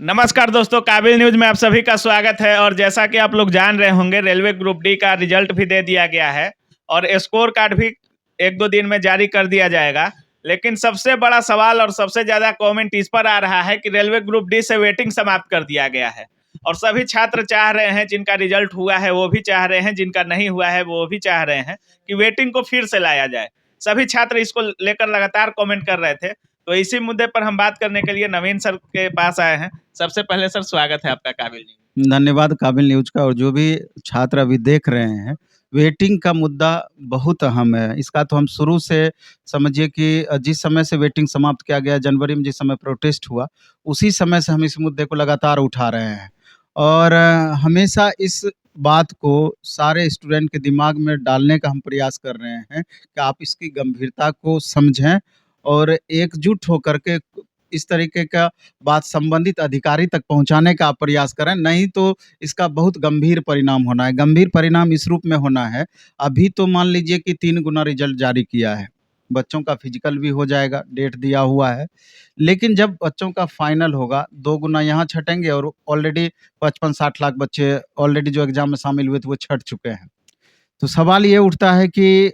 नमस्कार दोस्तों, काबिल न्यूज़ में आप सभी का स्वागत है। और जैसा कि आप लोग जान रहे होंगे, रेलवे ग्रुप डी का रिजल्ट भी दे दिया गया है और स्कोर कार्ड भी 1-2 दिन में जारी कर दिया जाएगा। लेकिन सबसे बड़ा सवाल और सबसे ज़्यादा कमेंट इस पर आ रहा है कि रेलवे ग्रुप डी से वेटिंग समाप्त कर दिया गया है और सभी छात्र चाह रहे हैं, जिनका रिजल्ट हुआ है वो भी चाह रहे हैं, जिनका नहीं हुआ है वो भी चाह रहे हैं कि वेटिंग को फिर से लाया जाए। सभी छात्र इसको लेकर लगातार कमेंट कर रहे थे। तो इसी मुद्दे पर हम बात करने के लिए नवीन सर के पास आए हैं। सबसे पहले सर, स्वागत है आपका काबिल न्यूज़। धन्यवाद काबिल न्यूज़ का। और जो भी छात्र अभी देख रहे हैं, वेटिंग का मुद्दा बहुत अहम है। इसका तो हम शुरू से समझिए कि जिस समय से वेटिंग समाप्त किया गया, जनवरी में जिस समय प्रोटेस्ट हुआ, उसी समय से हम इस मुद्दे को लगातार उठा रहे हैं। और हमेशा इस बात को सारे स्टूडेंट के दिमाग में डालने का हम प्रयास कर रहे हैं कि आप इसकी गंभीरता को समझें और एकजुट होकर के इस तरीके का बात संबंधित अधिकारी तक पहुंचाने का आप प्रयास करें, नहीं तो इसका बहुत गंभीर परिणाम होना है। गंभीर परिणाम इस रूप में होना है, अभी तो मान लीजिए कि 3 गुना रिजल्ट जारी किया है, बच्चों का फिजिकल भी हो जाएगा, डेट दिया हुआ है। लेकिन जब बच्चों का फाइनल होगा, 2 गुना यहाँ छँटेंगे और ऑलरेडी 55-60 लाख बच्चे ऑलरेडी जो एग्ज़ाम में शामिल हुए थे, वो छँट चुके हैं। तो सवाल ये उठता है कि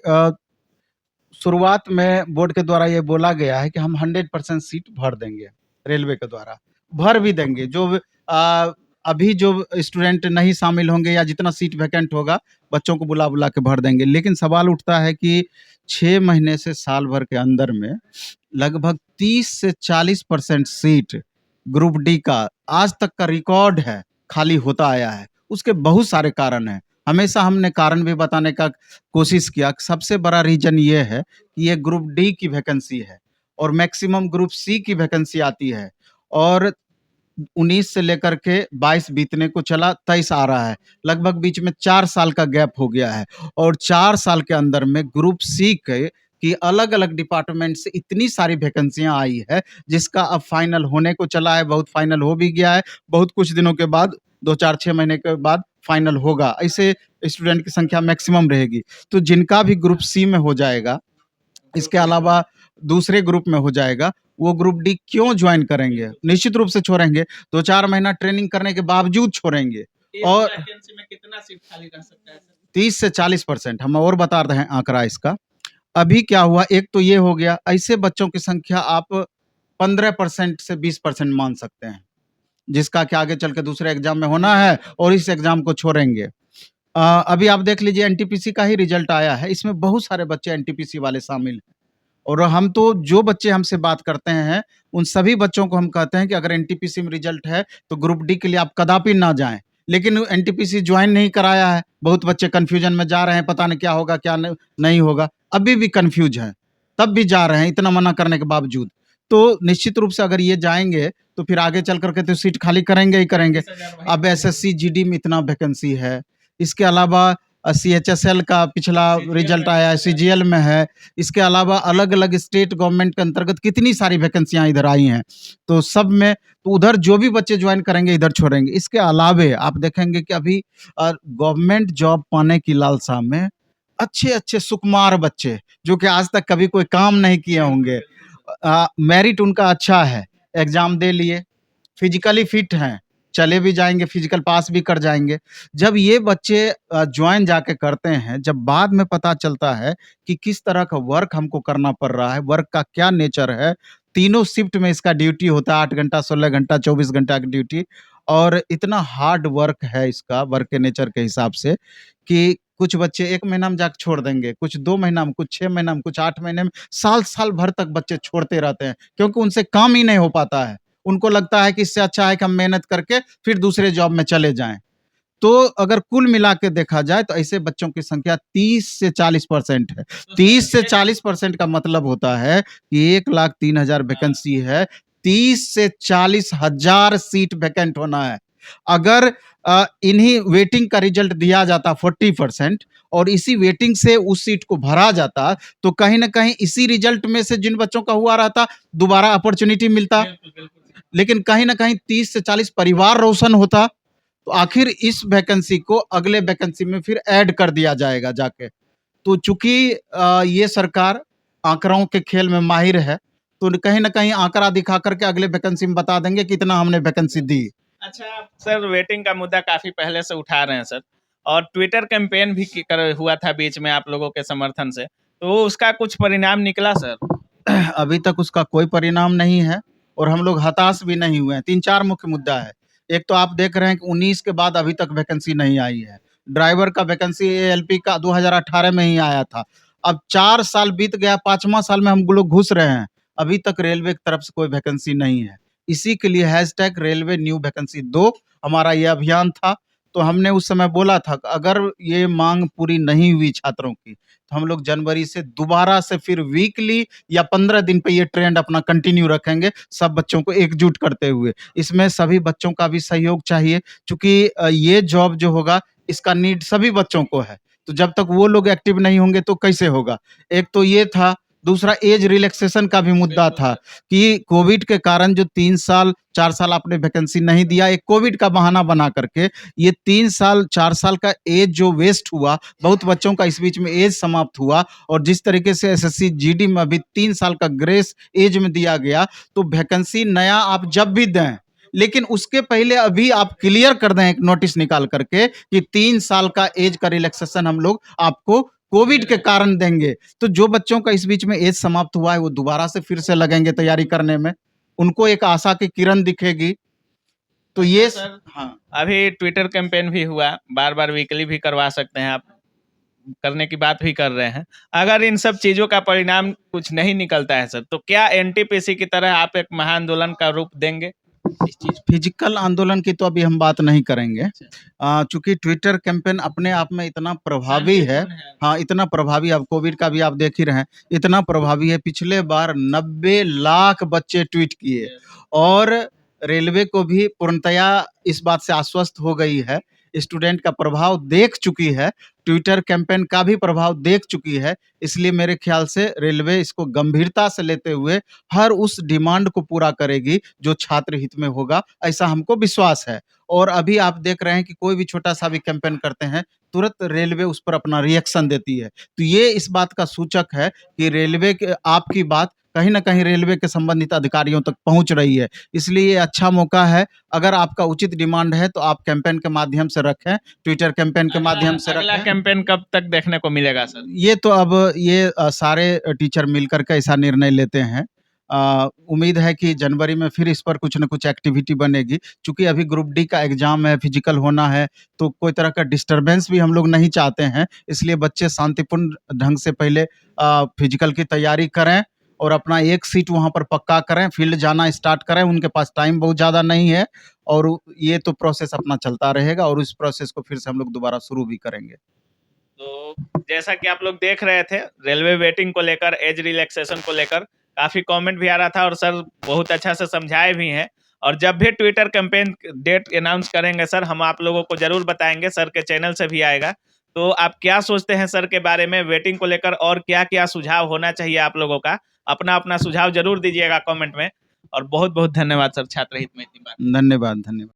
शुरुआत में बोर्ड के द्वारा ये बोला गया है कि हम 100% सीट भर देंगे, रेलवे के द्वारा, भर भी देंगे। जो अभी जो स्टूडेंट नहीं शामिल होंगे या जितना सीट वैकेंट होगा, बच्चों को बुला-बुला के भर देंगे। लेकिन सवाल उठता है कि 6 महीने से साल भर के अंदर में लगभग 30 से 40% सीट ग्रुप डी का आज तक का रिकॉर्ड है, खाली होता आया है। उसके बहुत सारे कारण हैं। हमेशा हमने कारण भी बताने का कोशिश किया। सबसे बड़ा रीज़न ये है कि ये ग्रुप डी की वैकेंसी है और मैक्सिमम ग्रुप सी की वैकेंसी आती है और 19 से लेकर के 22 बीतने को चला, 23 आ रहा है। लगभग बीच में 4 साल का गैप हो गया है और 4 साल के अंदर में ग्रुप सी के की अलग-अलग डिपार्टमेंट से इतनी सारी वैकेंसियाँ आई है, जिसका अब फाइनल होने को चला है, बहुत फाइनल हो भी गया है। बहुत कुछ दिनों के बाद 2, 4, 6 महीने के बाद फाइनल होगा। ऐसे स्टूडेंट की संख्या मैक्सिमम रहेगी। तो जिनका भी ग्रुप सी में हो जाएगा, इसके अलावा दूसरे ग्रुप में हो जाएगा, वो ग्रुप डी क्यों ज्वाइन करेंगे? निश्चित रूप से छोड़ेंगे। 2-4 महीना ट्रेनिंग करने के बावजूद छोड़ेंगे। और वैकेंसी में कितना सीट खाली रह सकता है सर? 30 से 40%। हम और बता रहे हैं आंकड़ा इसका। अभी क्या हुआ, एक तो ये हो गया, ऐसे बच्चों की संख्या आप 15% से 20% मान सकते हैं, जिसका कि आगे चल के दूसरे एग्ज़ाम में होना है और इस एग्ज़ाम को छोड़ेंगे। अभी आप देख लीजिए, एनटीपीसी का ही रिजल्ट आया है, इसमें बहुत सारे बच्चे एनटीपीसी वाले शामिल हैं। और हम तो जो बच्चे हमसे बात करते हैं, उन सभी बच्चों को हम कहते हैं कि अगर एनटीपीसी में रिजल्ट है, तो ग्रुप डी के लिए आप कदापि ना जाएँ। लेकिन एनटीपीसी जॉइन नहीं कराया है, बहुत बच्चे कन्फ्यूजन में जा रहे हैं, पता नहीं क्या होगा, क्या नहीं होगा। अभी भी कन्फ्यूज़ हैं, तब भी जा रहे हैं, इतना मना करने के बावजूद। तो निश्चित रूप से अगर ये जाएँगे, तो फिर आगे चल कर के तो सीट खाली करेंगे ही करेंगे। अब एसएससी, जीडी में इतना वैकेंसी है। इसके अलावा सीएचएसएल का पिछला रिजल्ट आया है, सीजीएल में है। इसके अलावा अलग-अलग स्टेट गवर्नमेंट के अंतर्गत कितनी सारी वैकेंसियाँ इधर आई हैं। तो सब में तो उधर जो भी बच्चे जॉइन करेंगे, इधर छोड़ेंगे। इसके अलावे आप देखेंगे कि अभी गवर्नमेंट जॉब पाने की लालसा में अच्छे-अच्छे सुकुमार बच्चे, जो कि आज तक कभी कोई काम नहीं किए होंगे, मेरिट उनका अच्छा है, एग्ज़ाम दे लिए, फिज़िकली फिट हैं, चले भी जाएँगे, फिज़िकल पास भी कर जाएँगे। जब ये बच्चे जॉइन जाके करते हैं, जब बाद में पता चलता है कि किस तरह का वर्क हमको करना पड़ रहा है, वर्क का क्या नेचर है, तीनों शिफ्ट में इसका ड्यूटी होता है, 8 घंटा, 16 घंटा, 24 घंटा की ड्यूटी। और इतना हार्ड वर्क है इसका, वर्क के नेचर के हिसाब से, कि कुछ बच्चे 1 महीना में जाके छोड़ देंगे, कुछ 2 महीना में, कुछ 6 महीना में, कुछ 8 महीने में, साल-साल भर तक बच्चे छोड़ते रहते हैं, क्योंकि उनसे काम ही नहीं हो पाता है। उनको लगता है कि इससे अच्छा है कि हम मेहनत करके फिर दूसरे जॉब में चले जाएँ। तो अगर कुल मिला के देखा जाए, तो ऐसे बच्चों की संख्या 30 से 40% है। 30 से 40% का मतलब होता है कि 1,03,000 वैकेंसी है, 30 से 40,000 सीट वैकेंट होना है। अगर इन्हीं वेटिंग का रिजल्ट दिया जाता 40% और इसी वेटिंग से उस सीट को भरा जाता, तो कहीं न कहीं इसी रिजल्ट में से जिन बच्चों का हुआ रहता, दोबारा अपॉर्च्युनिटी मिलता। लेकिन कहीं न कहीं 30 से 40 परिवार रोशन होता, तो आखिर इस वैकेंसी को अगले वैकेंसी में फिर ऐड कर दिया जाएगा जाके। तो चूँकि ये सरकार आँकड़ों के खेल में माहिर है, तो कहीं न कहीं आंकड़ा दिखा करके अगले वैकेंसी में बता देंगे कितना हमने वैकेंसी दी। अच्छा, आप सर वेटिंग का मुद्दा काफ़ी पहले से उठा रहे हैं सर, और ट्विटर कैंपेन भी हुआ था बीच में आप लोगों के समर्थन से, तो उसका कुछ परिणाम निकला सर? अभी तक उसका कोई परिणाम नहीं है और हम लोग हताश भी नहीं हुए हैं। 3-4 मुख्य मुद्दा है। एक तो आप देख रहे हैं कि 19 के बाद अभी तक वैकेंसी नहीं आई है। ड्राइवर का वैकेंसी एएलपी का 2018 में ही आया था। अब 4 साल बीत गया, 5वाँ साल में हम लोग घुस रहे हैं। अभी तक रेलवे की तरफ से कोई वैकेंसी नहीं है। इसी के लिए हैशटैग रेलवे न्यू वैकेंसी दो हमारा ये अभियान था। तो हमने उस समय बोला था कि अगर ये माँग पूरी नहीं हुई छात्रों की, तो हम लोग जनवरी से दोबारा से फिर वीकली या 15 दिन पे ये ट्रेंड अपना कंटिन्यू रखेंगे, सब बच्चों को एकजुट करते हुए। इसमें सभी बच्चों का भी सहयोग चाहिए, चूँकि ये जॉब जो होगा, इसका नीड सभी बच्चों को है। तो जब तक वो लोग एक्टिव नहीं होंगे तो कैसे होगा? एक तो ये था, दूसरा एज रिलैक्सेशन का भी मुद्दा बिल्कुल था सर। कि कोविड के कारण जो 3 साल, 4 साल आपने वैकेंसी नहीं दिया, एक कोविड का बहाना बना करके ये 3 साल, 4 साल का एज जो वेस्ट हुआ, बहुत बच्चों का इस बीच में एज समाप्त हुआ और जिस तरीके से एसएससी, जीडी में अभी 3 साल का ग्रेस एज में दिया गया, तो वैकेंसी नया आप जब भी दें, लेकिन उसके पहले अभी आप क्लियर कर दें एक नोटिस निकाल करके कि 3 साल का एज का रिलैक्सेशन हम लोग आपको कोविड के कारण देंगे। तो जो बच्चों का इस बीच में एज समाप्त हुआ है, वो दोबारा से फिर से लगेंगे तैयारी करने में। उनको एक आशा की किरण दिखेगी। तो ये अच्छा सर, हाँ। अभी ट्विटर कैंपेन भी हुआ, बार-बार वीकली भी करवा सकते हैं आप, करने की बात भी कर रहे हैं। अगर इन सब चीज़ों का परिणाम कुछ नहीं निकलता है सर, तो क्या एनटीपीसी की तरह आप एक महाआंदोलन का रूप देंगे इस चीज़ को? फिजिकल आंदोलन की तो अभी हम बात नहीं करेंगे। चूँकि ट्विटर कैंपेन अपने आप में इतना प्रभावी है, शांतिपूर्ण है। हाँ, इतना प्रभावी, अब कोविड का भी आप देख ही रहे हैं, इतना प्रभावी है। पिछले बार 90 लाख बच्चे ट्वीट किए और रेलवे को भी पूर्णतया इस बात से आश्वस्त हो गई है, स्टूडेंट का प्रभाव देख चुकी है, ट्विटर कैंपेन का भी प्रभाव देख चुकी है। इसलिए मेरे ख्याल से रेलवे इसको गंभीरता से लेते हुए हर उस डिमांड को पूरा करेगी जो छात्र हित में होगा, ऐसा हमको विश्वास है। और अभी आप देख रहे हैं कि कोई भी छोटा-सा भी कैंपेन करते हैं, तुरंत रेलवे उस पर अपना रिएक्शन देती है। तो ये इस बात का सूचक है कि रेलवे के आपकी बात कहीं न कहीं रेलवे के संबंधित अधिकारियों तक पहुँच रही है। इसलिए ये अच्छा मौका है, अगर आपका उचित डिमांड है तो आप कैंपेन के माध्यम से रखें, ट्विटर कैंपेन के माध्यम से अगला रखें। कैंपेन कब तक देखने को मिलेगा सर? ये तो अब ये सारे टीचर मिलकर के ऐसा निर्णय लेते हैं। उम्मीद है कि जनवरी में फिर इस पर कुछ न कुछ एक्टिविटी बनेगी। चूँकि अभी ग्रुप डी का एग्ज़ाम है, फिज़िकल होना है, तो कोई तरह का डिस्टर्बेंस भी हम लोग नहीं चाहते हैं। इसलिए बच्चे शांतिपूर्ण ढंग से पहले फिज़िकल की तैयारी करें और अपना एक सीट वहाँ पर पक्का करें, फील्ड जाना स्टार्ट करें। उनके पास टाइम बहुत ज़्यादा नहीं है और ये तो प्रोसेस अपना चलता रहेगा और उस प्रोसेस को फिर से हम लोग दोबारा शुरू भी करेंगे। तो जैसा कि आप लोग देख रहे थे, रेलवे वेटिंग को लेकर, एज रिलैक्सेशन को लेकर काफ़ी कमेंट भी आ रहा था और सर बहुत अच्छा से समझाए भी हैं। और जब भी ट्विटर कैंपेन डेट अनाउंस करेंगे सर, हम आप लोगों को ज़रूर बताएँगे, सर के चैनल से भी आएगा। तो आप क्या सोचते हैं सर के बारे में, वेटिंग को लेकर और क्या-क्या सुझाव होना चाहिए आप लोगों का? अपना-अपना सुझाव ज़रूर दीजिएगा कमेंट में। और बहुत-बहुत धन्यवाद सर छात्र हित में इतनी बात धन्यवाद, धन्यवाद।